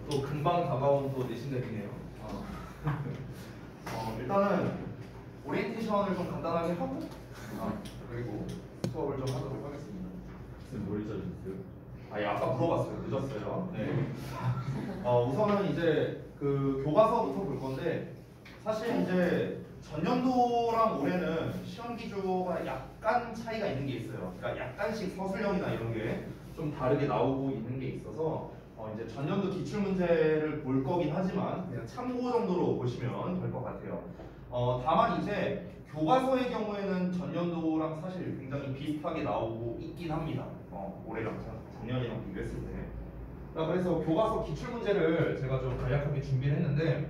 또 금방 다가온 또 내신 내기네요. 일단은 오리엔테이션을 좀 간단하게 하고 그리고 수업을 좀 하도록 하겠습니다. 선생님 뭘 잊어주셨어요? 예, 아까 물어봤어요. 늦었어요. 네. 우선은 이제 그 교과서부터 볼 건데 사실 이제 전년도랑 올해는 시험 기조가 약간 차이가 있는 게 있어요. 그러니까 약간씩 서술형이나 이런 게 좀 다르게 나오고 있는 게 있어서 이제 전년도 기출 문제를 볼 거긴 하지만 그냥 참고 정도로 보시면 될 것 같아요. 다만 이제 교과서의 경우에는 전년도랑 사실 굉장히 비슷하게 나오고 있긴 합니다. 올해랑 작년이랑 비교했을 때. 그래서 교과서 기출 문제를 제가 좀 간략하게 준비를 했는데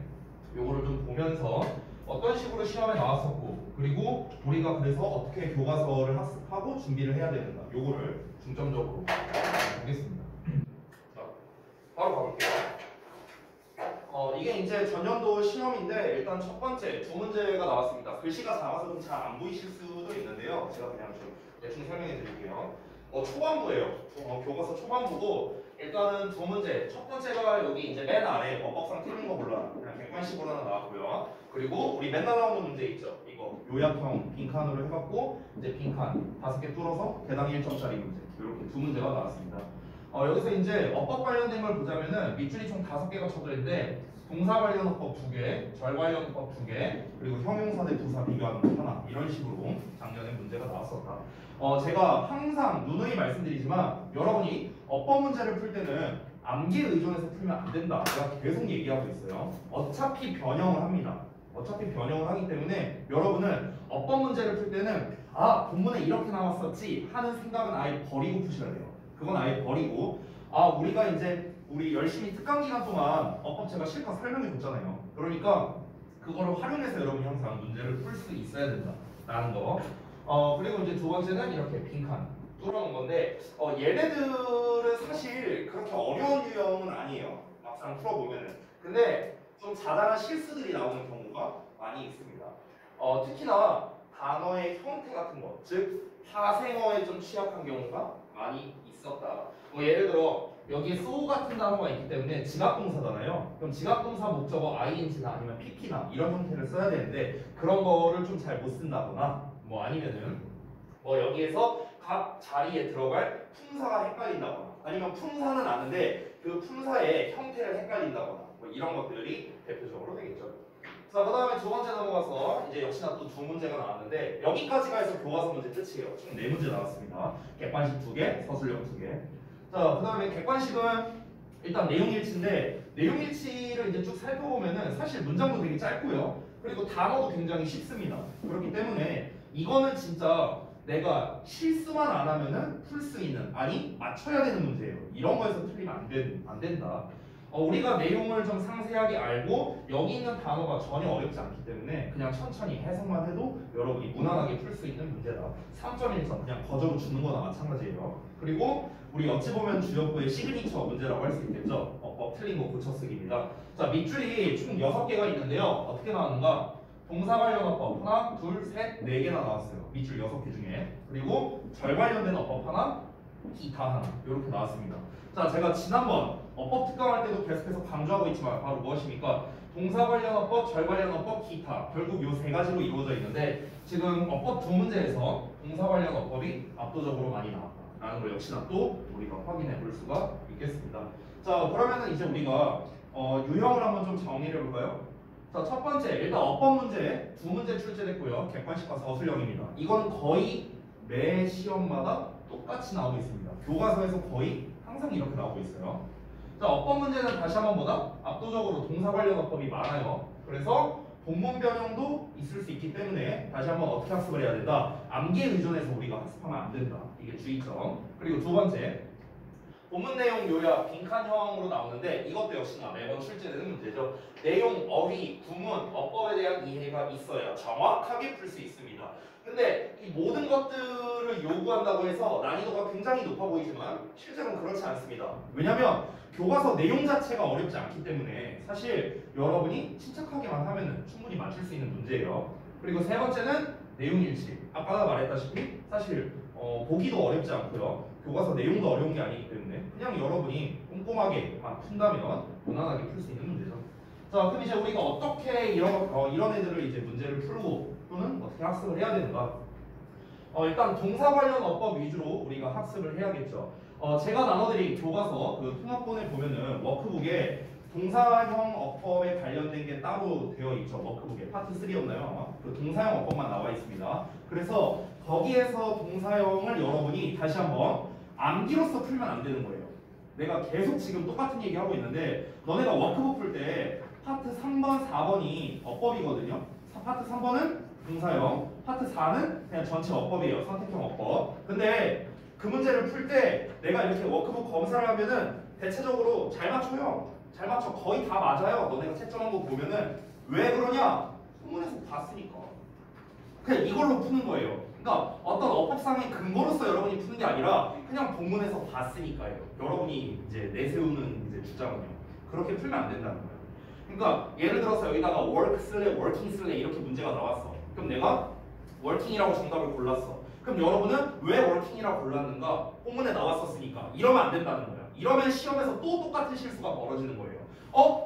요거를 좀 보면서 어떤 식으로 시험에 나왔었고 그리고 우리가 그래서 어떻게 교과서를 학습하고 준비를 해야 되는가 요거를 중점적으로 보겠습니다. 자, 바로 가볼게요. 이게 이제 전년도 시험인데 일단 첫 번째 두 문제가 나왔습니다. 글씨가 작아서 좀 잘 안 보이실 수도 있는데요. 제가 그냥 좀 대충 설명해 드릴게요. 초반부예요. 교과서 초반부고 일단은 두 문제. 첫 번째가 여기 이제 맨 아래 법법상 틀린 거 골라. 그냥 객관식으로 하나 나왔고요. 그리고 우리 맨날 나오는 문제 있죠. 이거 요약형 빈칸으로 해갖고 이제 빈칸 5개 뚫어서 개당 1점짜리 문제. 이렇게 두 문제가 나왔습니다. 여기서 이제 어법 관련된 걸 보자면은 밑줄이 총 5개가 쳐져 있는데 동사 관련 어법 2개, 절 관련 어법 2개, 그리고 형용사 대 부사 비교하는 거 하나 이런 식으로 작년에 문제가 나왔었다. 제가 항상 누누이 말씀드리지만 여러분이 어법 문제를 풀 때는 암기 의존해서 풀면 안 된다. 제가 계속 얘기하고 있어요. 어차피 변형을 합니다. 어차피 변형을 하기 때문에 여러분은 어법 문제를 풀 때는 본문에 이렇게 나왔었지 하는 생각은 아예 버리고 푸셔야 돼요. 그건 아예 버리고 우리가 이제 우리 열심히 특강 기간 동안 어법 제가 실컷 설명해 줬잖아요. 그러니까 그거를 활용해서 여러분이 항상 문제를 풀 수 있어야 된다라는 거. 그리고 이제 두 번째는 이렇게 빈칸 뚫어놓은 건데 얘네들은 사실 그렇게 어려운 유형은 아니에요. 막상 풀어보면은. 근데 좀 자잘한 실수들이 나오는 경우가 많이 있습니다. 특히나 단어의 형태 같은 거, 즉 파생어에 좀 취약한 경우가 많이 있었다. 예를 들어 여기에 so 같은 단어가 있기 때문에 지각동사잖아요. 그럼 지각동사 목적어 ing나 아니면 pp나 이런 형태를 써야 되는데 그런 거를 좀 잘 못 쓴다거나 아니면은 여기에서 각 자리에 들어갈 품사가 헷갈린다거나 아니면 품사는 아는데 그 품사의 형태를 헷갈린다거나 이런 것들이 대표적으로 되겠죠. 자, 그 다음에 두 번째 넘어가서 이제 역시나 또 두 문제가 나왔는데 여기까지가 해서 교과서 문제 끝이에요. 총 4문제 나왔습니다. 객관식 2개, 서술형 2개. 자, 그 다음에 객관식은 일단 내용일치인데 내용일치를 이제 쭉 살펴보면은 사실 문장도 되게 짧고요. 그리고 단어도 굉장히 쉽습니다. 그렇기 때문에 이거는 진짜 내가 실수만 안 하면은 풀 수 있는, 아니 맞춰야 되는 문제예요. 이런 거에서 틀리면 안 된다. 우리가 내용을 좀 상세하게 알고 여기 있는 단어가 전혀 어렵지 않기 때문에 그냥 천천히 해석만 해도 여러분이 무난하게 풀 수 있는 문제다. 3.1점 그냥 거저로 주는 거나 마찬가지예요. 그리고 우리 어찌 보면 주역부의 시그니처 문제라고 할 수 있겠죠. 틀린 거 고쳐쓰기입니다. 자, 밑줄이 총 6개가 있는데요. 어떻게 나왔는가? 동사 관련 어법 하나, 둘, 셋, 4개나 나왔어요. 밑줄 6개 중에. 그리고 절 관련된 어법 하나, 기타 하나 이렇게 나왔습니다. 자, 제가 지난번 어법 특강할 때도 계속해서 강조하고 있지만 바로 무엇입니까? 동사 관련 어법, 절 관련 어법, 기타 결국 이 3가지로 이루어져 있는데 지금 어법 2문제에서 동사 관련 어법이 압도적으로 많이 나왔다라는 걸 역시나 또 우리가 확인해 볼 수가 있겠습니다. 자, 그러면은 이제 우리가 유형을 한번 좀 정리를 해볼까요? 자, 첫 번째 일단 어법 문제 2문제 출제됐고요. 객관식과 서술형입니다. 이거는 거의 매 시험마다 똑같이 나오고 있습니다. 교과서에서 거의 항상 이렇게 나오고 있어요. 자, 어법 문제는 다시 한번 압도적으로 동사 관련 어법이 많아요. 그래서 본문 변형도 있을 수 있기 때문에 다시 한번 어떻게 학습을 해야 된다? 암기에 의존해서 우리가 학습하면 안 된다. 이게 주의점. 그리고 두 번째 본문 내용 요약 빈칸형으로 나오는데 이것도 역시나 매번 출제되는 문제죠. 내용, 어휘, 구문, 어법에 대한 이해가 있어야 정확하게 풀 수 있습니다. 근데 이 모든 것들을 요구한다고 해서 난이도가 굉장히 높아 보이지만 실제로는 그렇지 않습니다. 왜냐면 교과서 내용 자체가 어렵지 않기 때문에 사실 여러분이 침착하게만 하면 충분히 맞출 수 있는 문제예요. 그리고 세 번째는 내용일치. 아까 말했다시피 사실 보기도 어렵지 않고요. 교과서 내용도 어려운 게 아니기 때문에 그냥 여러분이 꼼꼼하게 푼다면 무난하게 풀 수 있는 문제죠. 자, 그럼 이제 우리가 어떻게 이런 애들을 이제 문제를 풀고 또는 어떻게 학습을 해야 되는가? 일단 동사 관련 어법 위주로 우리가 학습을 해야겠죠. 제가 나눠드린 교과서 그 통합본에 보면은 워크북에 동사형 어법에 관련된 게 따로 되어 있죠. 워크북에 파트 3였나요? 아마 그 동사형 어법만 나와 있습니다. 그래서 거기에서 동사형을 여러분이 다시 한번 암기로서 풀면 안 되는 거예요. 내가 계속 지금 똑같은 얘기 하고 있는데 너네가 워크북 풀 때 파트 3번, 4번이 어법이거든요. 파트 3번은 동사형, 파트 4는 그냥 전체 어법이에요. 선택형 어법. 근데 그 문제를 풀 때 내가 이렇게 워크북 검사를 하면은 대체적으로 잘 맞춰요. 잘 맞춰. 거의 다 맞아요. 너네가 채점한 거 보면은 왜 그러냐? 본문에서 봤으니까. 그냥 이걸로 푸는 거예요. 그러니까 어떤 어법상의 근거로서 여러분이 푸는 게 아니라 그냥 본문에서 봤으니까요. 여러분이 이제 내세우는 이제 주장은요. 그렇게 풀면 안 된다는 거예요. 그러니까 예를 들어서 여기다가 work 쓸래, working 쓸래 이렇게 문제가 나왔어. 그럼 내가 working이라고 정답을 골랐어. 그럼 여러분은 왜 working이라고 골랐는가? 본문에 나왔었으니까. 이러면 안 된다는 거야. 이러면 시험에서 또 똑같은 실수가 벌어지는 거예요.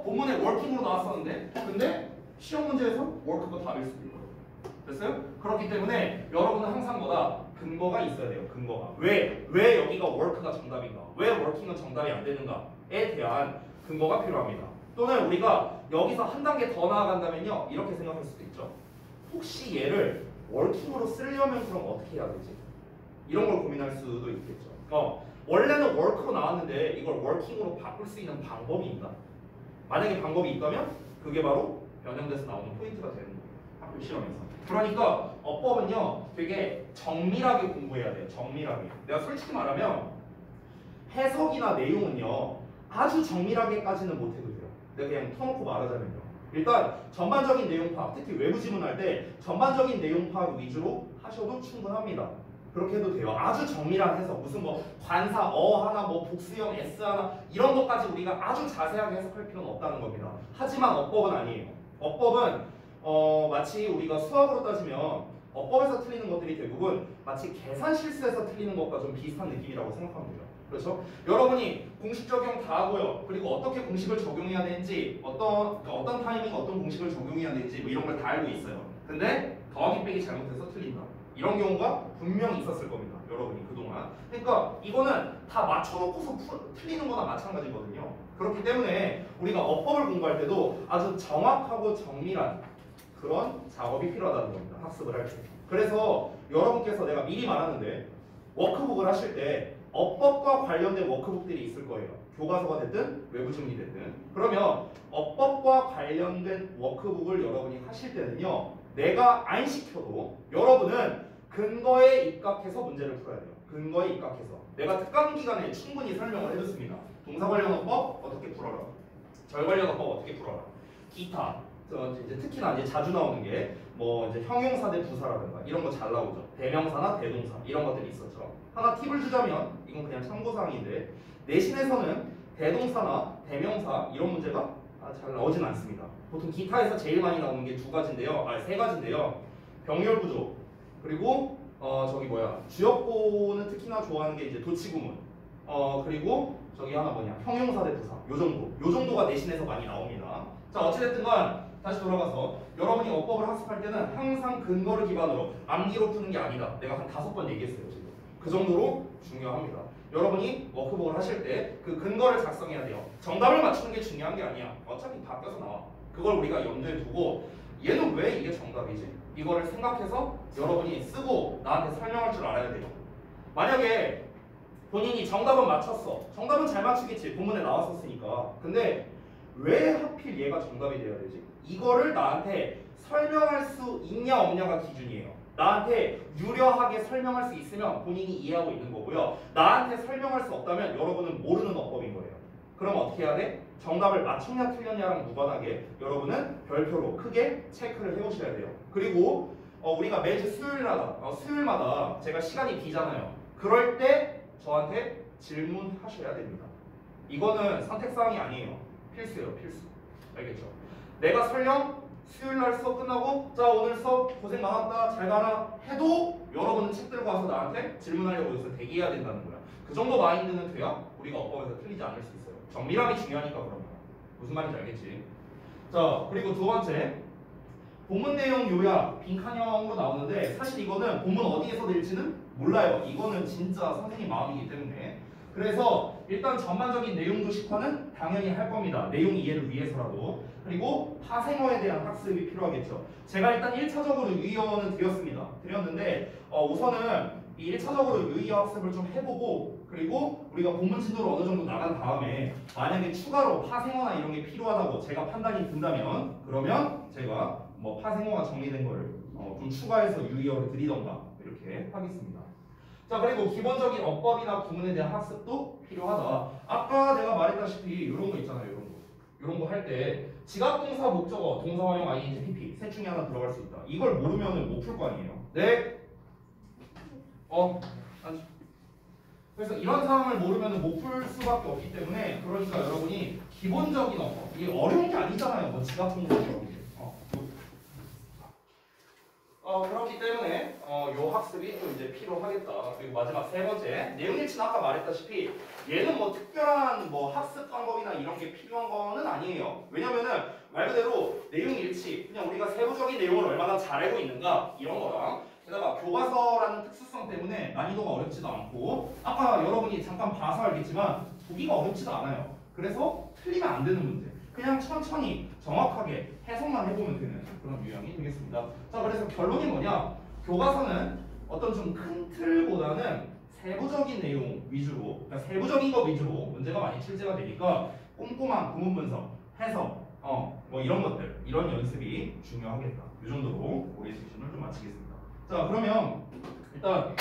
본문에 working으로 나왔었는데 근데 시험 문제에서 work가 답일 수도 있고. 됐어요? 그렇기 때문에 여러분은 항상 뭐다? 근거가 있어야 돼요. 근거가. 왜 여기가 work가 정답인가? 왜 working은 정답이 안 되는가에 대한 근거가 필요합니다. 또는 우리가 여기서 한 단계 더 나아간다면요. 이렇게 생각할 수도 있죠. 혹시 얘를 working으로 쓰려면 그럼 어떻게 해야 되지? 이런 걸 고민할 수도 있겠죠. 원래는 work로 나왔는데 이걸 working으로 바꿀 수 있는 방법이 있나? 만약에 방법이 있다면 그게 바로 변형돼서 나오는 포인트가 되는 거예요. 학교 시험에서. 그러니까 어법은요 되게 정밀하게 공부해야 돼요. 정밀하게. 내가 솔직히 말하면 해석이나 내용은요 아주 정밀하게까지는 못해도 돼요. 내가 그냥 터놓고 말하자면요. 일단 전반적인 내용 파악, 특히 외부 지문할 때 전반적인 내용 파악 위주로 하셔도 충분합니다. 그렇게 해도 돼요. 아주 정밀한 해석, 무슨 뭐 관사, 하나, 뭐 복수형, S 하나 이런 것까지 우리가 아주 자세하게 해석할 필요는 없다는 겁니다. 하지만 어법은 아니에요. 어법은 마치 우리가 수학으로 따지면 어법에서 틀리는 것들이 대부분 마치 계산 실수에서 틀리는 것과 좀 비슷한 느낌이라고 생각하면 돼요. 그렇죠? 여러분이 공식 적용 다 하고요. 그리고 어떻게 공식을 적용해야 되는지, 어떤 타이밍 어떤 공식을 적용해야 되는지 뭐 이런 걸 다 알고 있어요. 근데 더하기 빼기 잘못해서 틀린다. 이런 경우가 분명히 있었을 겁니다. 여러분이 그동안. 그러니까 이거는 다 맞춰놓고서 틀리는 거나 마찬가지거든요. 그렇기 때문에 우리가 어법을 공부할 때도 아주 정확하고 정밀한 그런 작업이 필요하다는 겁니다. 학습을 할 때. 그래서 여러분께서 내가 미리 말하는데 워크북을 하실 때 어법과 관련된 워크북들이 있을 거예요. 교과서가 됐든 외부 지문이 됐든. 그러면 어법과 관련된 워크북을 여러분이 하실 때는요. 내가 안 시켜도 여러분은 근거에 입각해서 문제를 풀어야 돼요. 근거에 입각해서. 내가 특강 기간에 충분히 설명을 해줬습니다. 동사 관련 어법 어떻게 풀어라. 절 관련 어법 어떻게 풀어라. 기타. 이제 특히나 이제 자주 나오는 게 뭐 이제 형용사 대 부사라든가 이런 거 잘 나오죠. 대명사나 대동사 이런 것들이 있었죠. 하나 팁을 주자면 이건 그냥 참고사항인데 내신에서는 대동사나 대명사 이런 문제가 잘 나오진 않습니다. 보통 기타에서 제일 많이 나오는 게 세 가지인데요. 병렬 구조 그리고 주역보는 특히나 좋아하는 게 이제 도치구문. 그리고 저기 하나 형용사 대 부사. 요 정도가 내신에서 많이 나옵니다. 자, 어찌됐든간 다시 돌아가서 여러분이 어법을 학습할 때는 항상 근거를 기반으로 암기로 푸는 게 아니다. 내가 한 5번 얘기했어요 지금. 그 정도로 중요합니다. 여러분이 워크북을 하실 때 그 근거를 작성해야 돼요. 정답을 맞추는 게 중요한 게 아니야. 어차피 바뀌어서 나와. 그걸 우리가 염두에 두고 얘는 왜 이게 정답이지? 이거를 생각해서 여러분이 쓰고 나한테 설명할 줄 알아야 돼요. 만약에 본인이 정답은 맞췄어. 정답은 잘 맞추겠지. 본문에 나왔었으니까. 근데 왜 하필 얘가 정답이 돼야 되지? 이거를 나한테 설명할 수 있냐 없냐가 기준이에요. 나한테 유려하게 설명할 수 있으면 본인이 이해하고 있는 거고요. 나한테 설명할 수 없다면 여러분은 모르는 어법인 거예요. 그럼 어떻게 해야 돼? 정답을 맞췄냐 틀렸냐랑 무관하게 여러분은 별표로 크게 체크를 해오셔야 돼요. 그리고 우리가 매주 수요일마다 제가 시간이 비잖아요. 그럴 때 저한테 질문하셔야 됩니다. 이거는 선택사항이 아니에요. 필수예요, 필수. 알겠죠? 내가 설령 수요일날 수업 끝나고 자 오늘 수업 고생 많았다 잘 가라 해도 여러분은 책 들고 와서 나한테 질문하려고 해서 대기해야 된다는 거야. 그 정도 마인드는 돼야 우리가 어법에서 틀리지 않을 수 있어요. 정밀함이 중요하니까 그런 거야. 무슨 말인지 알겠지? 자 그리고 두 번째 본문 내용 요약 빈칸형으로 나오는데 사실 이거는 본문 어디에서 낼지는 몰라요. 이거는 진짜 선생님 마음이기 때문에. 그래서 일단 전반적인 내용 도식화는 당연히 할 겁니다. 내용 이해를 위해서라도. 그리고 파생어에 대한 학습이 필요하겠죠. 제가 일단 1차적으로 유의어는 드렸는데 우선은 이 1차적으로 유의어 학습을 좀 해보고 그리고 우리가 본문 진도로 어느 정도 나간 다음에 만약에 추가로 파생어나 이런 게 필요하다고 제가 판단이 든다면 그러면 제가 뭐 파생어가 정리된 거를 좀 추가해서 유의어를 드리던가 이렇게 하겠습니다. 자 그리고 기본적인 어법이나 구문에 대한 학습도 필요하다. 아까 내가 말했다시피 이런 거 있잖아요. 이런 거 할 때 지각동사 목적어 동사원형 ing pp 셋 중에 하나 들어갈 수 있다. 이걸 모르면 못 풀 거 아니에요. 네. 그래서 이런 상황을 모르면 못 풀 수밖에 없기 때문에 그러니까 여러분이 기본적인 어법 이게 어려운 게 아니잖아요. 뭐 지각동사 이런 게. 그렇기 때문에 요 학습이 좀 이제 필요하겠다. 그리고 마지막 세 번째 내용 일치는 아까 말했다시피 얘는 뭐 특별한 뭐 학습 방법이나 이런 게 필요한 거는 아니에요. 왜냐면은 말 그대로 내용 일치 그냥 우리가 세부적인 내용을 얼마나 잘 알고 있는가 이런 거랑 게다가 교과서라는 특수성 때문에 난이도가 어렵지도 않고 아까 여러분이 잠깐 봐서 알겠지만 보기가 어렵지도 않아요. 그래서 틀리면 안 되는 문제. 그냥 천천히 정확하게 해석만 해보면 되는 그런 유형이 되겠습니다. 자 그래서 결론이 뭐냐? 교과서는 어떤 좀 큰 틀보다는 세부적인 내용 위주로 그러니까 세부적인 거 위주로 문제가 많이 출제가 되니까 꼼꼼한 구문 분석, 해석 뭐 이런 것들 이런 연습이 중요하겠다. 이 정도로 우리 세션을 좀 마치겠습니다. 자 그러면 일단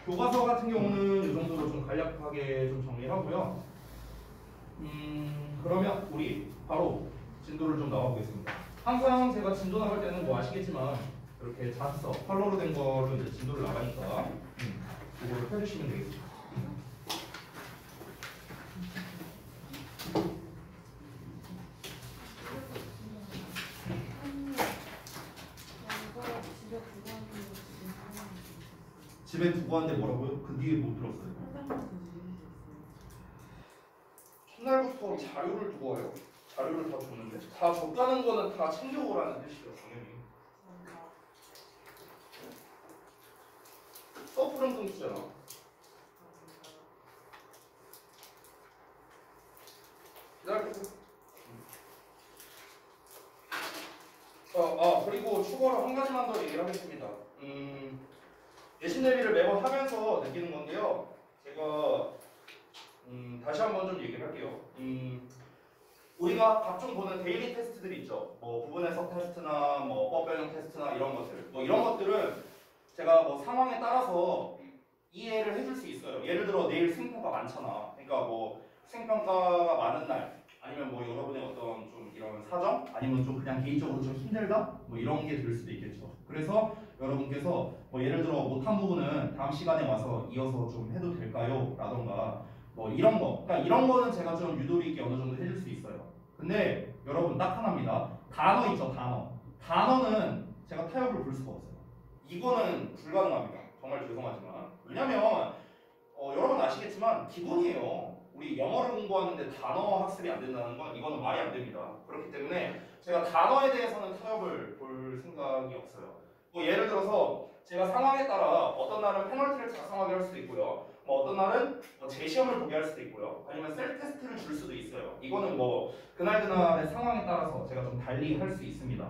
교과서 같은 경우는 이 정도로 좀 간략하게 좀 정리하고요. 그러면 우리 바로 진도를 좀 나와보겠습니다. 항상 제가 진도 나갈 때는 뭐 아시겠지만 이렇게 자습서 컬러로 된 걸로 이제 진도를 나가니까 이거를 펴주시면 되겠습니다. 집에 두고 왔는데 뭐라고요? 그 뒤에 못 들었어요. 첫날부터 자료를 두고 와요. 자료를 다 줬는데 다 줬다는 거는 다 챙겨오라는 뜻이죠. 당연히 서프름 공수잖아. 기다려주세요. 그리고 추가로 한 가지만 더 얘기를 하겠습니다. 내신 대비를 매번 하면서 느끼는 건데요. 제가 다시 한번 좀 얘기를 할게요. 우리가 각종 보는 데일리 테스트들이 있죠. 뭐 부분 해석 테스트나 뭐 어법 변형 테스트나 이런 것들. 뭐 이런 것들은 제가 뭐 상황에 따라서 이해를 해줄 수 있어요. 예를 들어 내일 수행평가 많잖아. 그러니까 뭐 수행평가가 많은 날 아니면 뭐 여러분의 어떤 좀 이런 사정 아니면 좀 그냥 개인적으로 좀 힘들다 뭐 이런 게 들 수도 있겠죠. 그래서 여러분께서 뭐 예를 들어 못한 부분은 다음 시간에 와서 이어서 좀 해도 될까요? 라던가 뭐 이런 거. 그러니까 이런 거는 제가 좀 유도리 있게 어느 정도 해줄 수 있어요. 근데 여러분 딱 하나입니다. 단어 있죠, 단어. 단어는 제가 타협을 볼 수가 없어요. 이거는 불가능합니다. 정말 죄송하지만. 왜냐면 여러분 아시겠지만 기본이에요. 우리 영어를 공부하는데 단어 학습이 안 된다는 건 이거는 말이 안 됩니다. 그렇기 때문에 제가 단어에 대해서는 타협을 볼 생각이 없어요. 뭐 예를 들어서 제가 상황에 따라 어떤 날은 페널티를 작성하게 할 수도 있고요. 뭐 어떤 날은 뭐 재시험을 보게 할 수도 있고요. 아니면 셀프 테스트를 줄 수도 있어요. 이거는 뭐 그날그날의 상황에 따라서 제가 좀 달리 할 수 있습니다.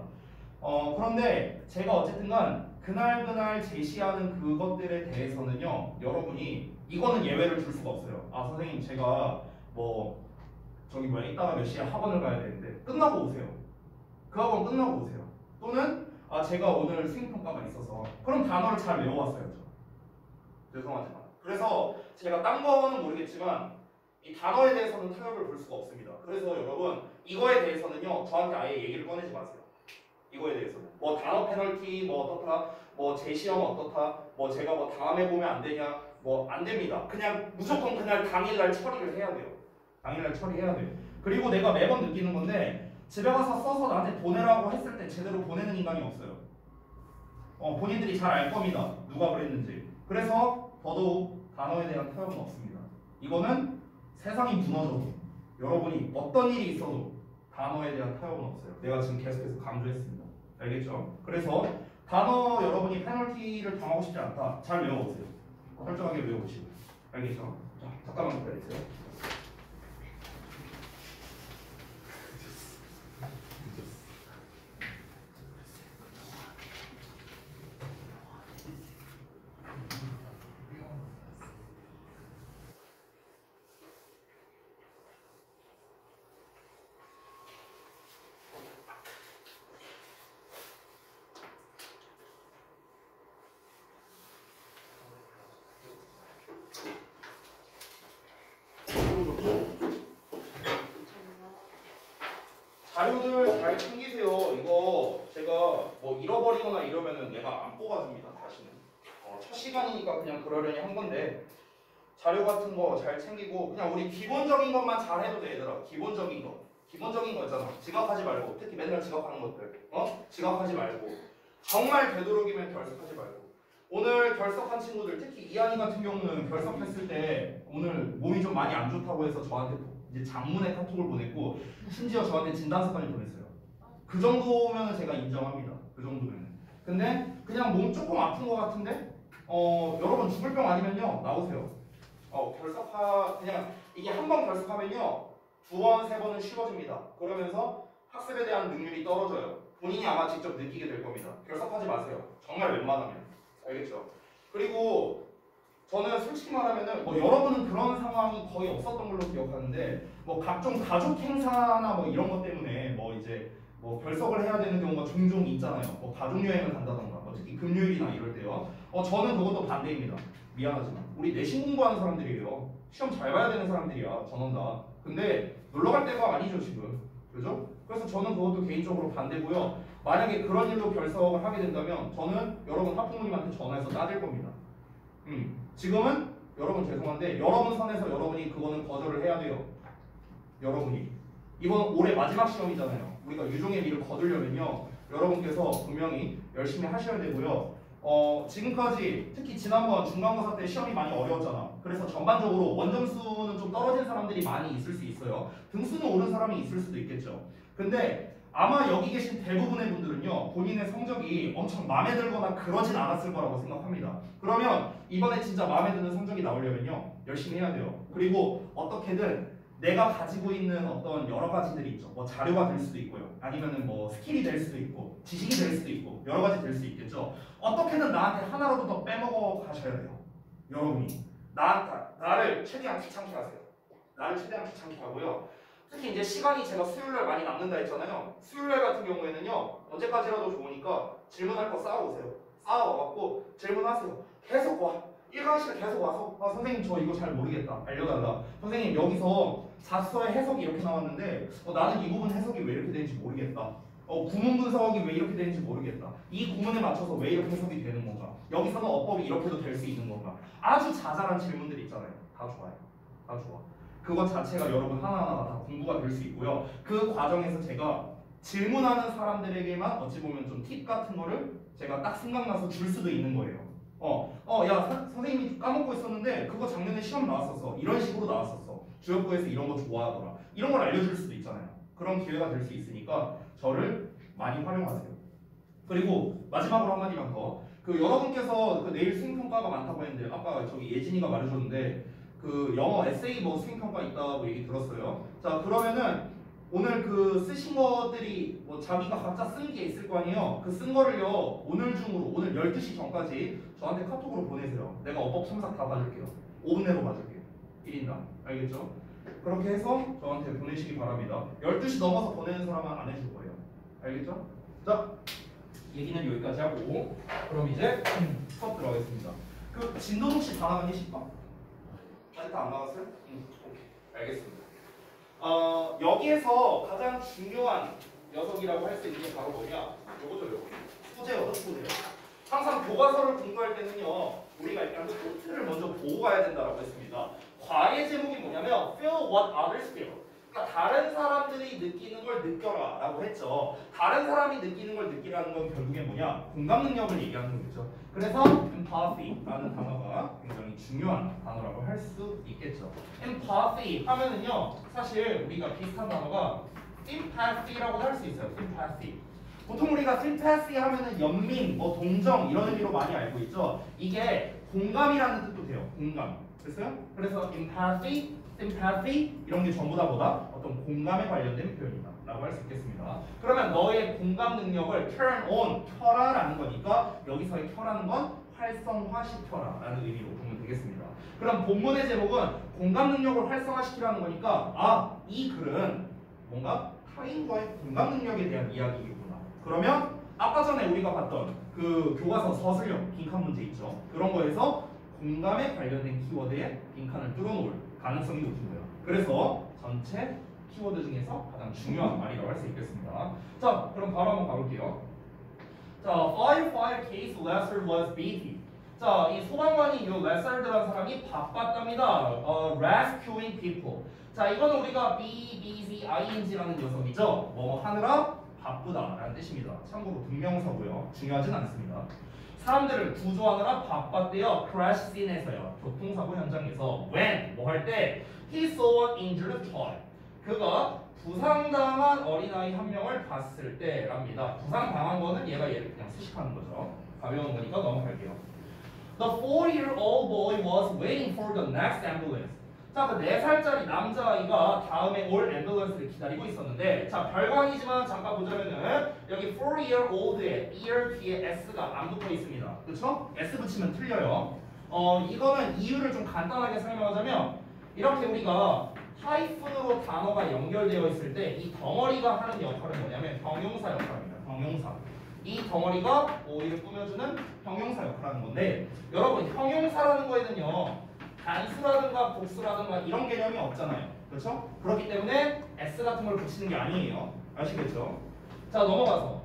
그런데 제가 어쨌든간 그날그날 제시하는 그것들에 대해서는요. 여러분이 이거는 예외를 줄 수가 없어요. 아 선생님 제가 뭐 저기 뭐야 이따가 몇 시에 학원을 가야 되는데 끝나고 오세요. 그 학원 끝나고 오세요. 또는 아 제가 오늘 수행평가가 있어서 그럼 단어를 잘 외워왔어야죠. 죄송하지만 그래서 제가 딴 거는 모르겠지만 이 단어에 대해서는 타협을 볼 수가 없습니다. 그래서 여러분 이거에 대해서는요 저한테 아예 얘기를 꺼내지 마세요. 이거에 대해서는 뭐 단어 페널티 뭐 어떻다 뭐 재시험 어떻다 뭐 제가 뭐 다음에 보면 안 되냐 뭐 안 됩니다. 그냥 무조건 그날 당일날 처리를 해야 돼요. 당일날 처리해야 돼요. 그리고 내가 매번 느끼는 건데 집에 가서 써서 나한테 보내라고 했을 때 제대로 보내는 인간이 없어요. 본인들이 잘 알 겁니다. 누가 그랬는지. 그래서 더더욱 단어에 대한 타협은 없습니다. 이거는 세상이 무너져도 여러분이 어떤 일이 있어도 단어에 대한 타협은 없어요. 내가 지금 계속해서 강조했습니다. 알겠죠? 그래서 단어 여러분이 페널티를 당하고 싶지 않다. 잘 외워보세요. 철저하게 외워보시고. 알겠죠? 자, 잠깐만 기다리세요. 자료들 잘 챙기세요. 이거 제가 뭐 잃어버리거나 이러면은 얘가 안 뽑아줍니다. 다시는. 첫 시간이니까 그냥 그러려니 한 건데 자료 같은 거 잘 챙기고 그냥 우리 기본적인 것만 잘 해도 돼 얘들아. 기본적인 거. 기본적인 거 있잖아. 지각하지 말고 특히 맨날 지각하는 것들. 지각하지 말고 정말 되도록이면 결석하지 말고. 오늘 결석한 친구들 특히 이한이 같은 경우는 결석했을 때 오늘 몸이 좀 많이 안 좋다고 해서 저한테 이제 장문의 카톡을 보냈고 심지어 저한테 진단서까지 보냈어요. 그 정도면 제가 인정합니다. 그 정도면. 근데 그냥 몸 조금 아픈 것 같은데 여러분 죽을 병 아니면요 나오세요. 그냥 이게 한 번 결석하면요 2번, 3번은 쉬워집니다. 그러면서 학습에 대한 능률이 떨어져요. 본인이 아마 직접 느끼게 될 겁니다. 결석하지 마세요. 정말 웬만하면. 알겠죠? 그리고 저는 솔직히 말하면은 여러분은 그런 상황이 거의 없었던 걸로 기억하는데 각종 가족 행사나 이런 것 때문에 이제 결석을 해야 되는 경우가 종종 있잖아요. 가족 여행을 간다던가 특히 금요일이나 이럴 때요. 저는 그것도 반대입니다. 미안하지만 우리 내신 공부하는 사람들이에요. 시험 잘 봐야 되는 사람들이야. 전원 다. 근데 놀러 갈 때가 아니죠 지금. 그죠? 그래서 저는 그것도 개인적으로 반대고요. 만약에 그런 일로 결석을 하게 된다면 저는 여러분 학부모님한테 전화해서 따질 겁니다. 지금은 여러분 죄송한데 여러분 선에서 여러분이 그거는 거절을 해야 돼요. 여러분이. 이번 올해 마지막 시험이잖아요. 우리가 유종의 미를 거두려면요. 여러분께서 분명히 열심히 하셔야 되고요. 지금까지 특히 지난번 중간고사 때 시험이 많이 어려웠잖아. 그래서 전반적으로 원점수는 좀 떨어진 사람들이 많이 있을 수 있어요. 등수는 오른 사람이 있을 수도 있겠죠. 근데 아마 여기 계신 대부분의 분들은요 본인의 성적이 엄청 마음에 들거나 그러진 않았을 거라고 생각합니다. 그러면 이번에 진짜 마음에 드는 성적이 나오려면요 열심히 해야 돼요. 그리고 어떻게든 내가 가지고 있는 어떤 여러 가지들이 있죠. 자료가 될 수도 있고요. 아니면은 스킬이 될 수도 있고 지식이 될 수도 있고 여러 가지 될 수 있겠죠. 어떻게든 나한테 하나라도 더 빼먹어 가셔야 돼요. 여러분이 나를 최대한 귀찮게 하세요. 나를 최대한 귀찮게 하고요. 특히 이제 시간이 제가 수요일날 많이 남는다 했잖아요. 수요일날 같은 경우에는요 언제까지라도 좋으니까 질문할 거 쌓아오세요. 쌓아와갖고 질문하세요. 계속 와. 1강시를 계속 와서 선생님 저 이거 잘 모르겠다. 알려달라. 선생님 여기서 자소서의 해석이 이렇게 나왔는데 나는 이 부분 해석이 왜 이렇게 되는지 모르겠다. 구문 분석이 왜 이렇게 되는지 모르겠다. 이 구문에 맞춰서 왜 이렇게 해석이 되는 건가. 여기서는 어법이 이렇게도 될 수 있는 건가. 아주 자잘한 질문들이 있잖아요. 다 좋아요. 다 좋아. 그것 자체가 여러분 하나하나가 다 공부가 될 수 있고요. 그 과정에서 제가 질문하는 사람들에게만 어찌 보면 좀 팁 같은 거를 제가 딱 생각나서 줄 수도 있는 거예요. 야 선생님이 까먹고 있었는데 그거 작년에 시험 나왔었어. 이런 식으로 나왔었어. 주역부에서 이런 거 좋아하더라. 이런 걸 알려줄 수도 있잖아요. 그런 기회가 될 수 있으니까 저를 많이 활용하세요. 그리고 마지막으로 한마디만 더. 여러분께서 내일 수행평가가 많다고 했는데 아까 저기 예진이가 말해줬는데 영어 에세이 수행평가 있다고 얘기 들었어요. 자 그러면은 오늘 쓰신 것들이 자기가 각자 쓴 게 있을 거 아니에요. 쓴 거를요 오늘 중으로 오늘 12시 전까지 저한테 카톡으로 보내세요. 내가 어법 첨삭 다 봐줄게요. 5분 내로 봐줄게요. 1인당. 알겠죠? 그렇게 해서 저한테 보내시기 바랍니다. 12시 넘어서 보내는 사람은 안 해줄 거예요. 알겠죠? 자 얘기는 여기까지 하고 그럼 이제 수업 들어가겠습니다. 진도는 혹시 다 나간 계실까? 아직 다 안 나갔어요? 오케이. 알겠습니다. 여기에서 가장 중요한 녀석이라고 할 수 있는 게 바로 뭐냐? 요거죠, 요거. 소재요, 소재. 항상 교과서를 공부할 때는요, 우리가 일단 노트를 먼저 보고 가야 된다고 했습니다. 과외 제목이 뭐냐면 fill what others fill. 그러니까 다른 사람들이 느끼는 걸 느껴라 라고 했죠. 다른 사람이 느끼는 걸 느끼라는 건 결국에 뭐냐? 공감 능력을 얘기하는 거겠죠. 그래서 empathy라는 단어가 굉장히 중요한 단어라고 할 수 있겠죠. empathy 하면은요, 사실 우리가 비슷한 단어가 sympathy라고 할 수 있어요. sympathy. 보통 우리가 sympathy 하면은 연민, 뭐 동정 이런 의미로 많이 알고 있죠. 이게 공감이라는 뜻도 돼요. 공감. 됐어요? 그래서 empathy, sympathy 이런 게 전부 다 뭐다? 어떤 공감에 관련된 표현이다 라고 할 수 있겠습니다. 그러면 너의 공감 능력을 turn on, 켜라 라는 거니까 여기서의 켜라는 건 활성화시켜라 라는 의미로 보면 되겠습니다. 그럼 본문의 제목은 공감 능력을 활성화시키라는 거니까 아, 이 글은 뭔가 타인과의 공감 능력에 대한 이야기이구나. 그러면 아까 전에 우리가 봤던 그 교과서 서술형 빈칸 문제 있죠. 그런 거에서 공감에 관련된 키워드에 빈칸을 뚫어놓을 가능성이 높은 거예요. 그래서 전체 키워드 중에서 가장 중요한 말이라고 할 수 있겠습니다. 자, 그럼 바로 한번 가볼게요. 자, firefighter case Lessard was busy. 자, 이 소방관이 이 레서드라는 사람이 바빴답니다. Rescuing people. 자, 이거는 우리가 be, busy, ing라는 녀석이죠. 뭐 하느라 바쁘다라는 뜻입니다. 참고로 분명사고요. 중요하진 않습니다. 사람들을 구조하느라 바빴대요. crash scene에서요. 교통사고 현장에서 when 뭐 할 때 he saw an injured child. 그가 부상당한 어린아이 한 명을 봤을 때랍니다. 부상당한 거는 얘를 그냥 수식하는 거죠. 가벼운 거니까 넘어갈게요. The 4-year-old boy was waiting for the next ambulance. 자, 그 4살짜리 남자아이가 다음에 올 앰뷸런스를 기다리고 있었는데, 자, 별거 아니지만 잠깐 보자면은 여기 4-year-old에 ear 뒤에 s가 안 붙어 있습니다. 그렇죠? s 붙이면 틀려요. 이거는 이유를 좀 간단하게 설명하자면 이렇게 우리가 하이픈으로 단어가 연결되어 있을 때 이 덩어리가 하는 역할은 뭐냐면 형용사 역할입니다. 형용사. 이 덩어리가 오이를 꾸며주는 형용사 역할하는 건데, 여러분 형용사라는 거에는요 단수라든가 복수라든가 이런 개념이 없잖아요. 그렇죠? 그렇기 때문에 s 같은 걸 붙이는 게 아니에요. 아시겠죠? 자, 넘어가서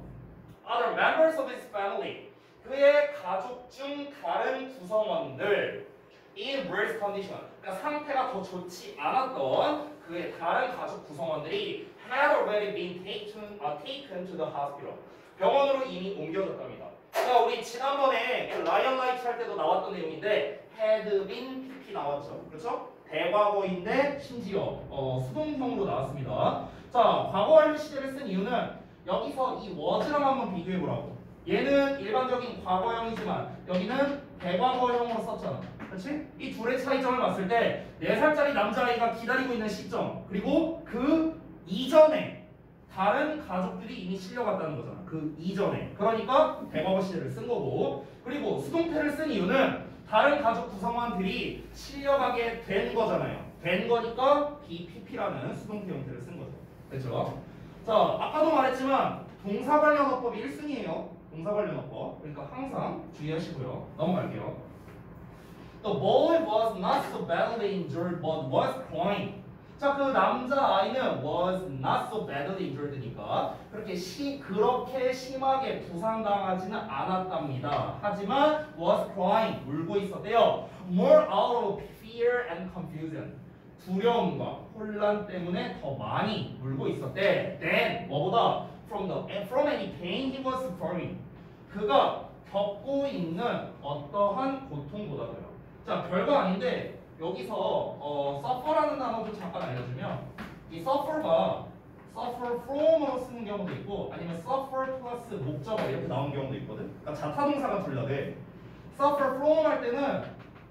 other members of his family, 그의 가족 중 다른 구성원들 in worse condition, 그러니까 상태가 더 좋지 않았던 그의 다른 가족 구성원들이 had already been taken to the hospital. 병원으로 이미 옮겨졌답니다. 자, 우리 지난번에 라이언 라이츠 할 때도 나왔던 내용인데 had been PP 나왔죠. 그렇죠? 대과거인데 심지어 수동형으로 나왔습니다. 자, 과거 완료 시제를 쓴 이유는 여기서 이 was랑 한번 비교해 보라고. 얘는 일반적인 과거형이지만 여기는 대과거형으로 썼잖아. 그렇지? 이 둘의 차이점을 봤을 때 4살짜리 남자아이가 기다리고 있는 시점, 그리고 그 이전에 다른 가족들이 이미 실려갔다는 거잖아. 그 이전에. 그러니까 대과거 시제를 쓴 거고, 그리고 수동태를 쓴 이유는 다른 가족 구성원들이 실려가게 된 거잖아요. 된 거니까 BPP라는 수동태 형태를 쓴 거죠. 됐죠? 자, 아까도 말했지만 동사 관련 어법이 1순위예요. 동사 관련 어법. 그러니까 항상 주의하시고요. 넘어갈게요. The boy was not so badly injured but was crying. 자, 그 남자아이는 was not so badly injured니까 그렇게 심하게 부상당하지는 않았답니다. 하지만 was crying, 울고 있었대요. More out of fear and confusion. 두려움과 혼란 때문에 더 많이 울고 있었대. Then 뭐보다 from any pain he was suffering. 그가 겪고 있는 어떠한 고통보다도요. 자, 별거 아닌데 여기서 suffer라는 단어도 잠깐 알려주면 이 suffer가 suffer from으로 쓰는 경우도 있고 아니면 suffer 플러스 목적어 이렇게 나오는 경우도 있거든. 그러니까 자타동사가 둘 다 돼. suffer from 할 때는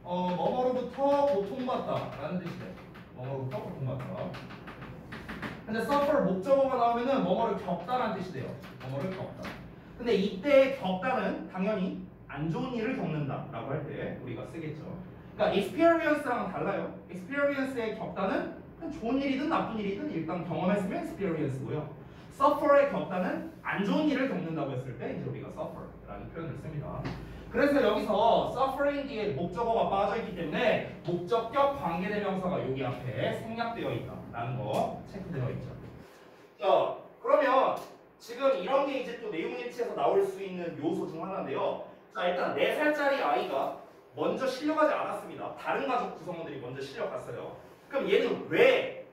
뭐뭐로부터 고통받다라는 뜻이 돼. 뭐뭐로부터 고통받다. 근데 suffer 목적어가 나오면은 뭐뭐를 겪다라는 뜻이 돼요. 뭐뭐를 겪다. 근데 이때 겪다는 당연히 안 좋은 일을 겪는다라고 할 때 우리가 쓰겠죠. 그러니까 experience랑 달라요. experience의 겪다는 좋은 일이든 나쁜 일이든 일단 경험했으면 experience고요. suffer의 겪다는 안 좋은 일을 겪는다고 했을 때 이제 우리가 suffer라는 표현을 씁니다. 그래서 여기서 suffering 뒤에 목적어가 빠져있기 때문에 목적격 관계대명사가 여기 앞에 생략되어 있다라는 거 체크되어 있죠. 자, 그러면 지금 이런 게 이제 또 내용일치에서 나올 수 있는 요소 중 하나인데요. 자, 일단 4살짜리 아이가 먼저 실려가지 않았습니다. 다른 가족 구성원들이 먼저 실려갔어요. 그럼 얘는 왜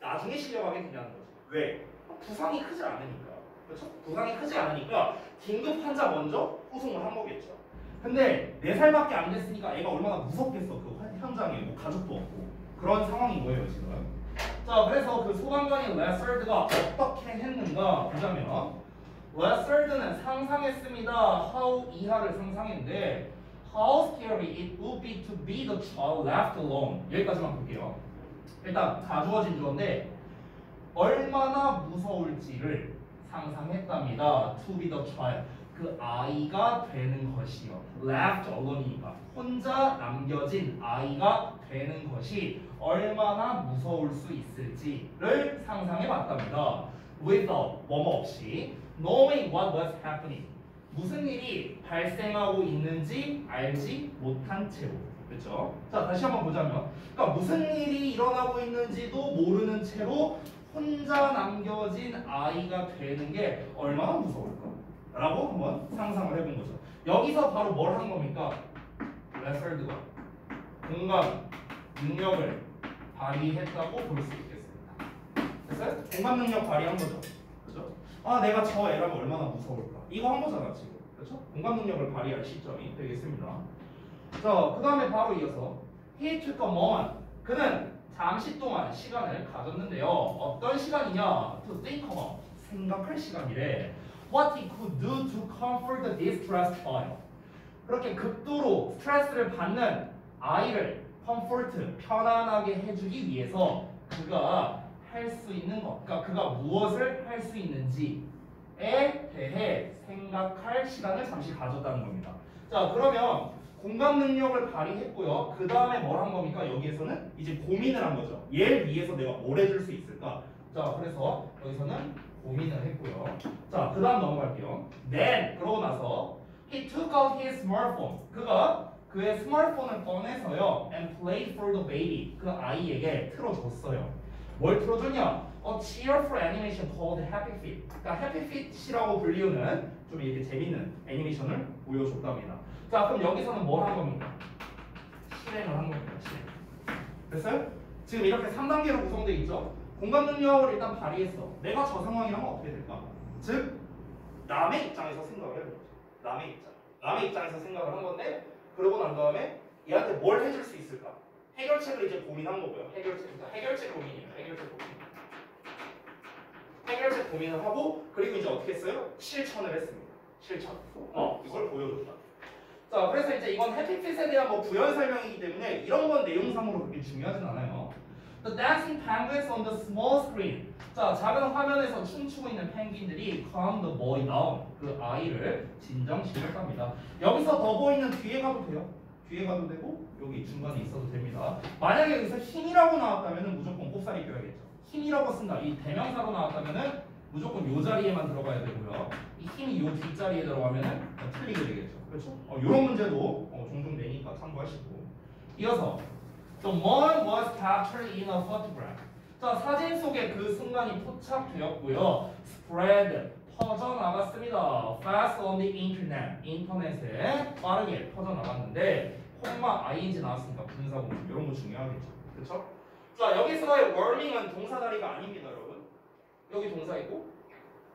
나중에 실려가게 되냐는 거죠. 왜? 부상이 크지 않으니까. 그렇죠? 부상이 크지 않으니까 긴급 환자 먼저 후송을 한 거겠죠. 근데 4살밖에 안 됐으니까 애가 얼마나 무섭겠어. 그 현장에 뭐 가족도 없고 그런 상황인 거예요 지금. 자, 그래서 그 소방관인 레서드가 어떻게 했는가 보자면 레서드는 상상했습니다. how 이하를 상상했는데 how scary it would be to be the child left alone. 여기까지만 볼게요. 일단 다 주어진 주어인데 얼마나 무서울지를 상상했답니다. to be the child. 그 아이가 되는 것이요. left alone이니까 혼자 남겨진 아이가 되는 것이 얼마나 무서울 수 있을지를 상상해 봤답니다. without 뭐뭐 없이 knowing what was happening 무슨 일이 발생하고 있는지 알지 못한 채로. 그렇죠? 자, 다시 한번 보자면 그러니까 무슨 일이 일어나고 있는지도 모르는 채로 혼자 남겨진 아이가 되는 게 얼마나 무서울까? 라고 한번 상상을 해본 거죠. 여기서 바로 뭘 한 겁니까? 레서드가 공감 능력을 발휘했다고 볼 수 있겠습니다. 그래서 공감 능력 발휘한 거죠. 그죠? 아, 내가 저 애라면 얼마나 무서울까? 이거 한 거잖아 지금. 그렇죠? 공감 능력을 발휘할 시점이 되겠습니다. 자, 그 다음에 바로 이어서 he took a moment. 그는 잠시 동안 시간을 가졌는데요. 어떤 시간이냐? To think about. 생각할 시간이래. What he could do to comfort the distressed child. 그렇게 극도로 스트레스를 받는 아이를 comfort, 편안하게 해주기 위해서 그가 할 수 있는 것, 그러니까 그가 무엇을 할 수 있는지에 대해 생각할 시간을 잠시 가졌다는 겁니다. 자, 그러면 공감 능력을 발휘했고요. 그 다음에 뭘 한 겁니까? 여기에서는 이제 고민을 한 거죠. 얘를 위해서 내가 뭘 해줄 수 있을까? 자, 그래서 여기서는 고민을 했고요. 자, 그 다음 넘어갈게요. Then, 그러고 나서 he took out his smartphone. 그가 그의 스마트폰을 꺼내서요. And played for the baby. 그 아이에게 틀어줬어요. 뭘 틀어줬냐? A cheerful animation called Happy Feet. 그러니까 Happy Feet이라고 불리우는 좀 이렇게 재밌는 애니메이션을 보여줬답니다. 자, 그럼 여기서는 뭘 한 겁니까? 실행을 한 겁니다. 실행. 됐어요? 지금 이렇게 3단계로 구성되어 있죠? 공감 능력을 일단 발휘했어. 내가 저 상황이라면 어떻게 될까? 즉, 남의 입장에서 생각을 해보죠. 남의 입장에서 생각을 한 건데, 그러고 난 다음에 얘한테 뭘 해줄 수 있을까? 해결책을 이제 고민한 거고요. 해결책 고민이에요. 해결책 고민을 하고, 그리고 이제 어떻게 했어요? 실천을 했습니다. 실천. 이걸 보여줬다. 자, 그래서 이제 이건 해피핏에 대한 뭐 부연 설명이기 때문에 이런 건 내용상으로 그렇게 중요하진 않아요. The dancing penguins on the small screen. 자, 작은 화면에서 춤추고 있는 펭귄들이 calm the boy down. 그 아이를 진정시켰답니다. 여기서 더 보이는 뒤에 가도 돼요. 뒤에 가도 되고 여기 중간에 있어도 됩니다. 만약에 여기서 힘이라고 나왔다면 무조건 꼽사리 껴야겠죠. 힘이라고 쓴다. 이 대명사로 나왔다면 무조건 요 자리에만 들어가야 되고요. 이 힘이 요 뒷자리에 들어가면 틀리게 되겠죠. 그렇죠? 이런 문제도 종종 내니까 참고하시고. 이어서 The moment was captured in a photograph. 자, 사진 속에 그 순간이 포착되었고요. Spread, 퍼져나갔습니다. Fast on the internet. 인터넷에 빠르게 퍼져나갔는데 콤마 ing 나왔으니까 분사구문 이런 거 중요하겠죠. 그렇죠? 자, 여기서의 warming은 동사 다리가 아닙니다, 여러분. 여기 동사 있고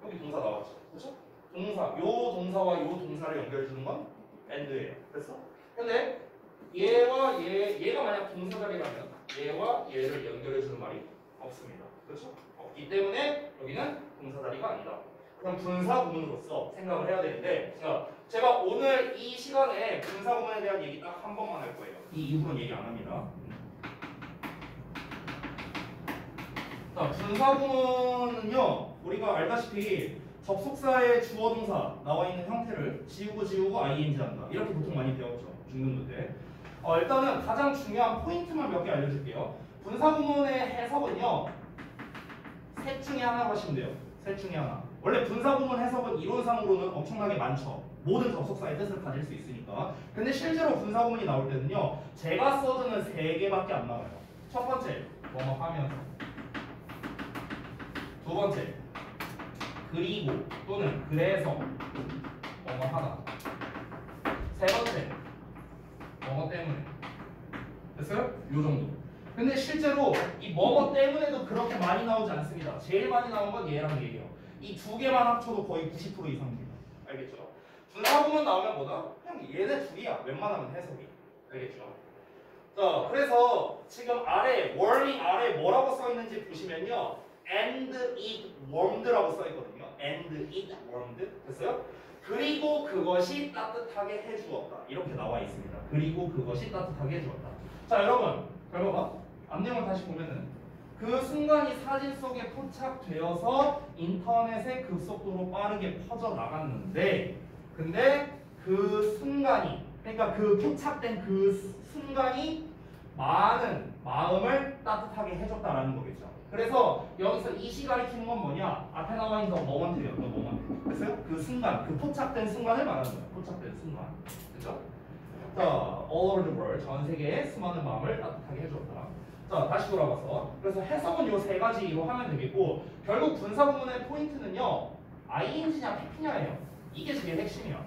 여기 동사 나왔죠. 그렇죠? 동사, 요 동사와 요 동사를 연결해주는 건 and예요. 됐어? 근데 얘와 얘가 만약 동사 자리라면 얘와 얘를 연결해주는 말이 없습니다. 그렇죠? 없기 때문에 여기는 동사 자리가 아니다. 그럼 분사 구문으로서 생각을 해야 되는데, 제가 오늘 이 시간에 분사 구문에 대한 얘기 딱 한 번만 할 거예요. 이 이후로는 얘기 안 합니다. 자, 분사 구문은요, 우리가 알다시피 접속사의 주어 동사 나와 있는 형태를 지우고 ing 한다. 이렇게 보통 많이 배웠죠. 중등부 때. 일단은 가장 중요한 포인트만 몇 개 알려줄게요. 분사 구문의 해석은요, 셋 중에 하나로 하시면 돼요. 셋 중에 하나. 원래 분사 구문 해석은 이론상으로는 엄청나게 많죠. 모든 접속사의 뜻을 가질 수 있으니까. 근데 실제로 분사 구문이 나올 때는요, 제가 써주는 3개밖에 안 나와요. 첫 번째, 뭐뭐 하면서. 두 번째, 그리고 또는 그래서 뭐뭐 하다. 세 번째, 뭐뭐 때문에. 됐어요? 요 정도. 근데 실제로 이 뭐뭐 때문에도 그렇게 많이 나오지 않습니다. 제일 많이 나온 건 얘랑 얘예요. 이 두 개만 합쳐도 거의 90% 이상입니다. 알겠죠? 분사구문 나오면 뭐다? 그냥 얘네 둘이야. 웬만하면 해석이. 알겠죠? 자, 그래서 지금 아래 warning 아래 뭐라고 써 있는지 보시면요. and it warmed라고 써 있거든요. and it warmed. 됐어요? 그리고 그것이 따뜻하게 해주었다. 이렇게 나와 있습니다. 그리고 그것이 따뜻하게 해주었다. 자, 여러분, 결과가 앞내용을 다시 보면은 그 순간이 사진 속에 포착되어서 인터넷에 급속도로 빠르게 퍼져 나갔는데, 근데 그 순간이, 그러니까 그 포착된 그 순간이 많은 마음을 따뜻하게 해줬다라는 거겠죠. 그래서 여기서 이 시간을 키는 건 뭐냐? 앞에 나와 있는 모먼트예요. 모먼트. 그래서 그 순간, 그 포착된 순간을 말하는 거예요. 포착된 순간. 그렇죠? 자, all over the world, 전 세계의 수많은 마음을 따뜻하게 해줬다. 자, 다시 돌아가서 그래서 해석은 요 세 가지로 하면 되겠고, 결국 분사 구문의 포인트는요, ing냐 pp냐예요. 이게 제일 핵심이야.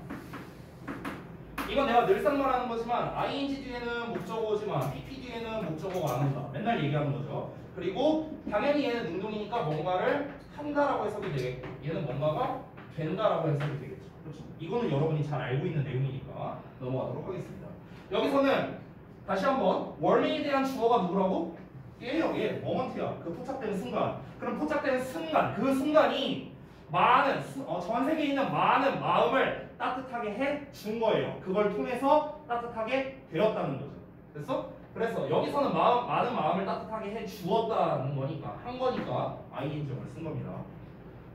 이건 내가 늘상 말하는 거지만 ing 뒤에는 목적어지만 pp 뒤에는 목적어가 안 온다. 맨날 얘기하는 거죠. 그리고 당연히 얘는 능동이니까 뭔가를 한다라고 해석이 되겠고, 얘는 뭔가가 된다라고 해석이 되겠죠. 그렇죠? 이거는 여러분이 잘 알고 있는 내용이니까 넘어가도록 하겠습니다. 여기서는 다시 한번 warning에 대한 주어가 누구라고? 얘예요. 얘 모먼트야. 그 포착되는 순간. 그럼 포착되는 순간, 그 순간이 많은 전 세계에 있는 많은 마음을 따뜻하게 해 준 거예요. 그걸 통해서 따뜻하게 되었다는 거죠. 됐어? 그래서 여기서는 많은 마음을 따뜻하게 해 주었다는 거니까, 한 거니까 ing을 쓴 겁니다.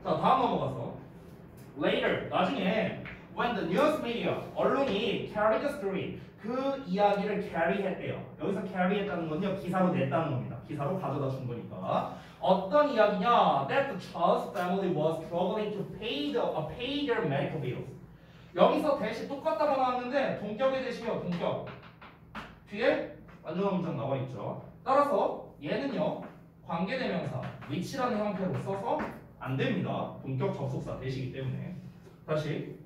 자, 다음 넘어가서 later, 나중에 when the news media, 언론이 carried the story, 그 이야기를 carry 했대요. 여기서 carry 했다는 건요, 기사로 냈다는 겁니다. 기사로 가져다 준 거니까. 어떤 이야기냐? That the Charles family was struggling to pay their medical bills. 여기서 대시 똑같다고 나왔는데 동격의 대시요, 동격. 뒤에 완전한 문장 나와 있죠. 따라서 얘는요, 관계대명사 which라는 형태로 써서 안 됩니다. 동격 접속사 대시이기 때문에. 다시.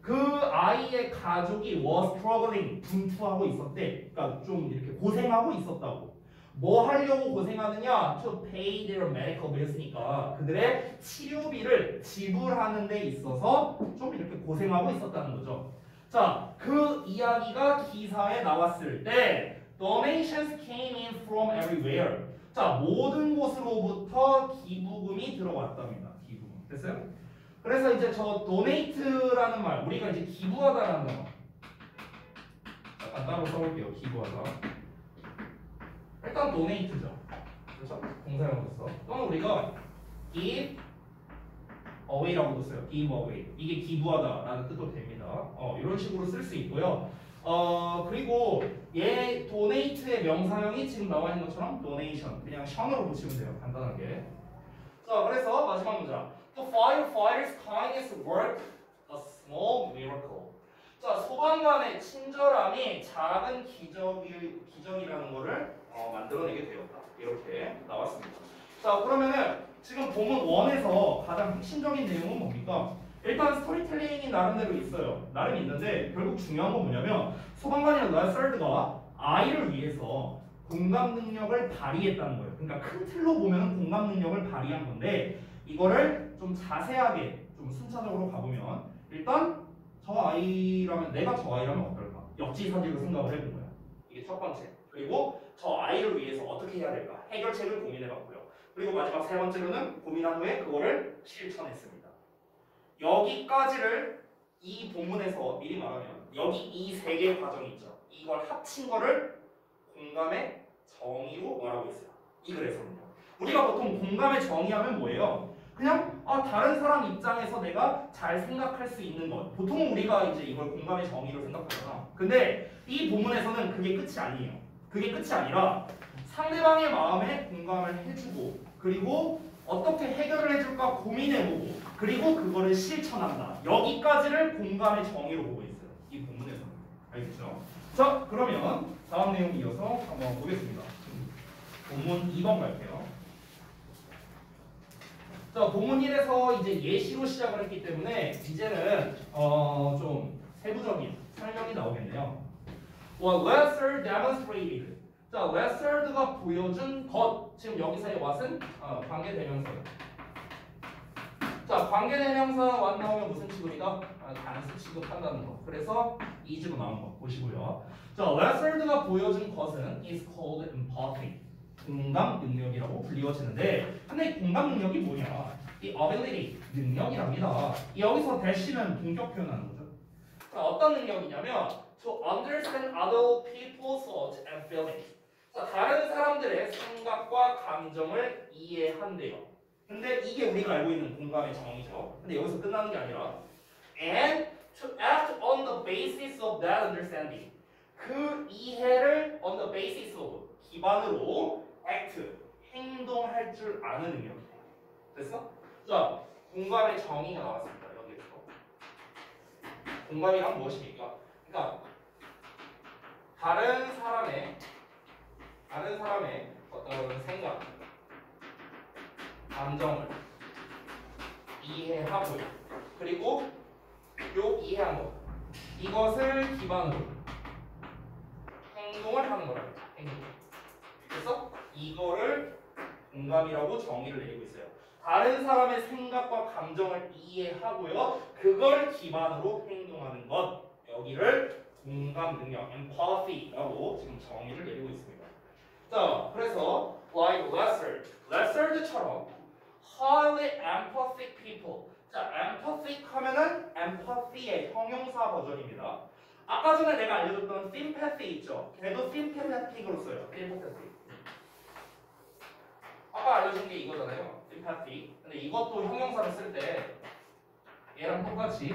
그 아이의 가족이 was struggling, 분투하고 있었대. 그러니까 좀 이렇게 고생하고 있었다고. 뭐 하려고 고생하느냐? To pay their medical bills니까 그들의 치료비를 지불하는 데 있어서 좀 이렇게 고생하고 있었다는 거죠. 자, 그 이야기가 기사에 나왔을 때 donations came in from everywhere. 자, 모든 곳으로부터 기부금이 들어왔답니다. 기부금. 됐어요? 그래서 이제 저 donate라는 말, 우리가 이제 기부하다라는 거. 잠깐 따로 써볼게요. 기부하다. 일단 donate죠. 그렇죠? 동사형으로서. 또는 우리가 give away라고도 써요. give away. 이게 기부하다라는 뜻도 됩니다. 이런 식으로 쓸 수 있고요. 그리고 얘 donate의 명사형이 지금 나와 있는 것처럼 donation. 그냥 션으로 붙이면 돼요. 간단하게. 자, 그래서 마지막 문장. The firefighters' kindness worked a small miracle. 자, 소방관의 친절함이 작은 기적이라는 거를 만들어내게 되었다. 이렇게 나왔습니다. 자, 그러면은 지금 본문 1에서 가장 핵심적인 내용은 뭡니까? 일단 스토리텔링이 나름대로 있어요. 나름 있는데 결국 중요한 건 뭐냐면 소방관이나 레서드가 아이를 위해서 공감 능력을 발휘했다는 거예요. 그러니까 큰 틀로 보면 공감 능력을 발휘한 건데 이거를 좀 자세하게 좀 순차적으로 가보면 일단 저 아이라면 내가 저 아이라면 어떨까? 역지사지로 생각을 해본 거야. 이게 첫 번째. 그리고 저 아이를 위해서 어떻게 해야 될까? 해결책을 고민해봤고요. 그리고 마지막 세 번째로는 고민한 후에 그거를 실천했습니다. 여기까지를 이 본문에서 미리 말하면 여기 이 세 개의 과정이 있죠. 이걸 합친 거를 공감의 정의로 말하고 있어요. 이 글에서는요. 우리가 보통 공감의 정의하면 뭐예요? 그냥 다른 사람 입장에서 내가 잘 생각할 수 있는 것. 보통 우리가 이제 이걸 공감의 정의로 생각하잖아. 근데 이 본문에서는 그게 끝이 아니에요. 그게 끝이 아니라 상대방의 마음에 공감을 해주고 그리고 어떻게 해결을 해줄까 고민해보고 그리고 그거를 실천한다. 여기까지를 공감의 정의로 보고 있어요. 이 본문에서는. 알겠죠? 자, 그러면 다음 내용 이어서 한번 보겠습니다. 본문 2번 갈게요. 자, 본문 1에서 이제 예시로 시작을 했기 때문에 이제는 좀 세부적인 설명이 나오겠네요. Well, Lester demonstrated. 자, lesser가 보여준 것. 지금 여기서의 what은 관계대명사예요. 자, 관계대명사 what 나오면 무슨 취급이다? 단수 취급한다는 거. 그래서 is로 나온 거 보시고요. 자, lesser가 보여준 것은 is called empathy. 공감 능력이라고 불리워지는데, 근데 이 공감 능력이 뭐냐? 이 ability 능력이랍니다. 여기서 대시는 동격 표현하는 거죠. 자, 어떤 능력이냐면 to understand other people's thoughts and feelings. 자, 다른 사람들의 생각과 감정을 이해한대요. 근데 이게 우리가 알고 있는 공감의 정의죠. 근데 여기서 끝나는 게 아니라 and to act on the basis of that understanding. 그 이해를 on the basis of 기반으로 act 행동할 줄 아는 능력이에요. 됐어? 자, 공감의 정의가 나왔습니다. 여기에서 공감이란 무엇입니까? 그러니까 다른 사람의 어떤 생각, 감정을 이해하고요. 그리고 요 이해한 것, 이것을 기반으로 행동을 하는 거랍니다. 행동. 그래서 이거를 공감이라고 정의를 내리고 있어요. 다른 사람의 생각과 감정을 이해하고요. 그걸 기반으로 행동하는 것. 여기를 공감 능력, empathy라고 지금 정의를 내리고 있습니다. 자, 그래서 like lesser처럼 highly empathic people. 자, empathic 하면은 empathy의 형용사 버전입니다. 아까 전에 내가 알려줬던 sympathy 있죠? 걔도 sympathetic으로 써요. sympathetic. 아까 알려준 게 이거잖아요. sympathy. 근데 이것도 형용사를 쓸 때 얘랑 똑같이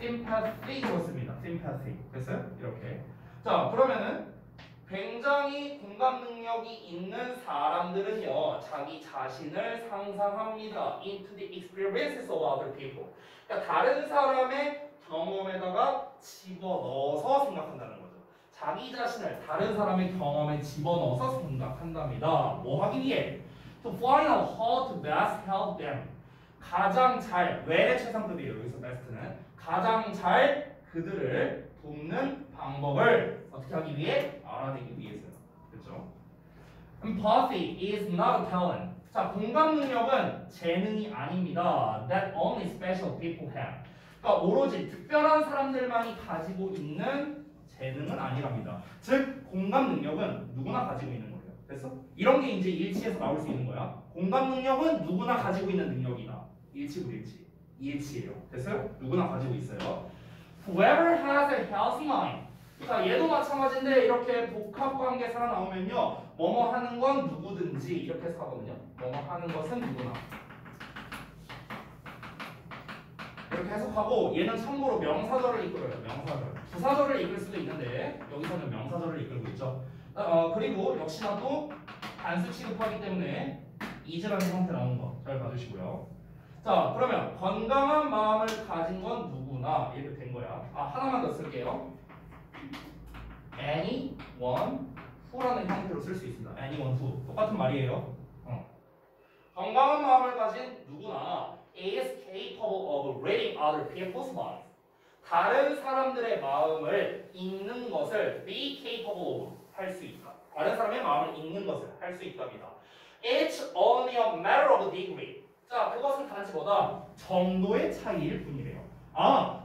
sympathy로 씁니다. sympathy. 됐어요? 이렇게. 자, 그러면은 굉장히 공감 능력이 있는 사람들은요, 자기 자신을 상상합니다. into the experiences of other people. 그러니까 다른 사람의 경험에다가 집어넣어서 생각한다는 거죠. 자기 자신을 다른 사람의 경험에 집어넣어서 생각한답니다. 뭐 하기 위해? To find out how to best help them. 가장 잘, where의 최상급이에요. 여기서 best는 가장 잘 그들을 돕는 방법을 어떻게 하기 위해? 알아내기 위해서요. 그렇죠? Empathy is not a talent. 자, 공감 능력은 재능이 아닙니다. That only special people have. 그러니까 오로지 특별한 사람들만이 가지고 있는 재능은 아니랍니다. 즉, 공감 능력은 누구나 가지고 있는 거예요. 됐어? 이런 게 이제 일치에서 나올 수 있는 거야. 공감 능력은 누구나 가지고 있는 능력이다. 일치 불일치. 일치예요. 됐어요? 누구나 가지고 있어요. Whoever has a healthy mind. 자, 얘도 마찬가지인데 이렇게 복합관계사가 나오면요, 뭐뭐 하는 건 누구든지 이렇게 해서 하거든요. 뭐뭐 하는 것은 누구나. 이렇게 해석하고 얘는 참고로 명사절을 이끌어요. 명사절. 부사절을 이끌 수도 있는데 여기서는 명사절을 이끌고 있죠. 그리고 역시나 또 단수 취급하기 때문에 is라는 형태 나오는 거 잘 봐주시고요. 자, 그러면 건강한 마음을 가진 건 누구나 이렇게 된 거야. 하나만 더 쓸게요. anyone who라는 형태로 쓸 수 있습니다. anyone who 똑같은 말이에요. 건강한 마음을 가진 누구나 is capable of reading other people's minds. 다른 사람들의 마음을 읽는 것을 be capable of 할 수 있다. 다른 사람의 마음을 읽는 것을 할 수 있답니다. It's only a matter of degree. 자, 그것은 단지 뭐다? 정도의 차이일 뿐이래요.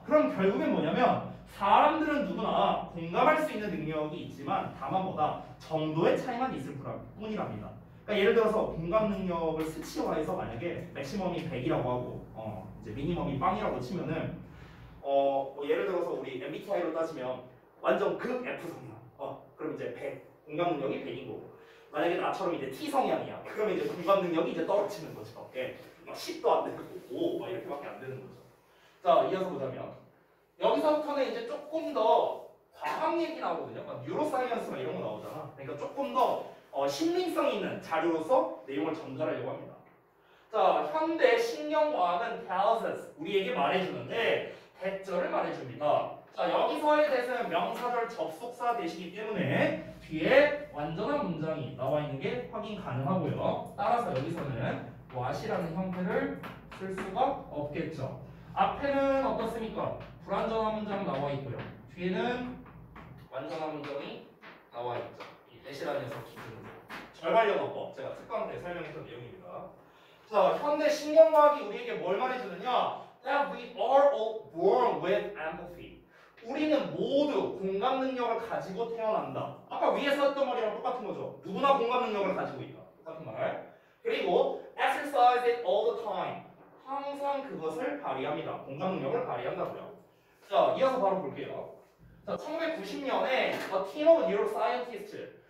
그럼 결국엔 뭐냐면 사람들은 누구나 공감할 수 있는 능력이 있지만 다만 뭐다? 정도의 차이만 있을 뿐이랍니다. 그러니까 예를 들어서 공감 능력을 수치화해서 만약에 맥시멈이 100이라고 하고 이제 미니멈이 빵이라고 치면은 뭐 예를 들어서 우리 MBTI로 따지면 완전 극 F성이야. 그럼 이제 100 공감 능력이 100인 거고, 만약에 나처럼 이제 T 성향이야. 그러면 이제 공감 능력이 이제 떨어지는 거죠. 막 10도 안 되고 5 막 이렇게밖에 안 되는 거죠. 자, 이어서 보자면 여기서부터는 이제 조금 더 과학 얘기 나오거든요. 막 뉴로사이언스나 이런 거 나오잖아. 그러니까 조금 더 신빙성 있는 자료로서 내용을 전달하려고 합니다. 자, 현대 신경과학은 tells us, 우리에게 말해주는데 대절을 말해줍니다. 자, 여기서의 대세는 명사절 접속사 대시기 때문에 뒤에 완전한 문장이 나와 있는 게 확인 가능하고요. 따라서 여기서는 what이라는 형태를 쓸 수가 없겠죠. 앞에는 어떻습니까? 불완전한 문장 나와 있고요. 뒤에는 완전한 문장이 나와 있죠. 이 애쉬라는 녀석 기준으로 절반련한 법 제가 특강 때 설명했던 내용입니다. 자, 현대 신경과학이 우리에게 뭘 말해주느냐? That we are all born with empathy. 우리는 모두 공감 능력을 가지고 태어난다. 아까 위에서 했던 말이랑 똑같은 거죠. 누구나 공감 능력을 가지고 있다. 똑같은 말. 그리고 exercise it all the time. 항상 그것을 발휘합니다. 공감 능력을 발휘한다고요. 자, 이어서 바로 볼게요. 자, 1990년에 A team of neuroscientists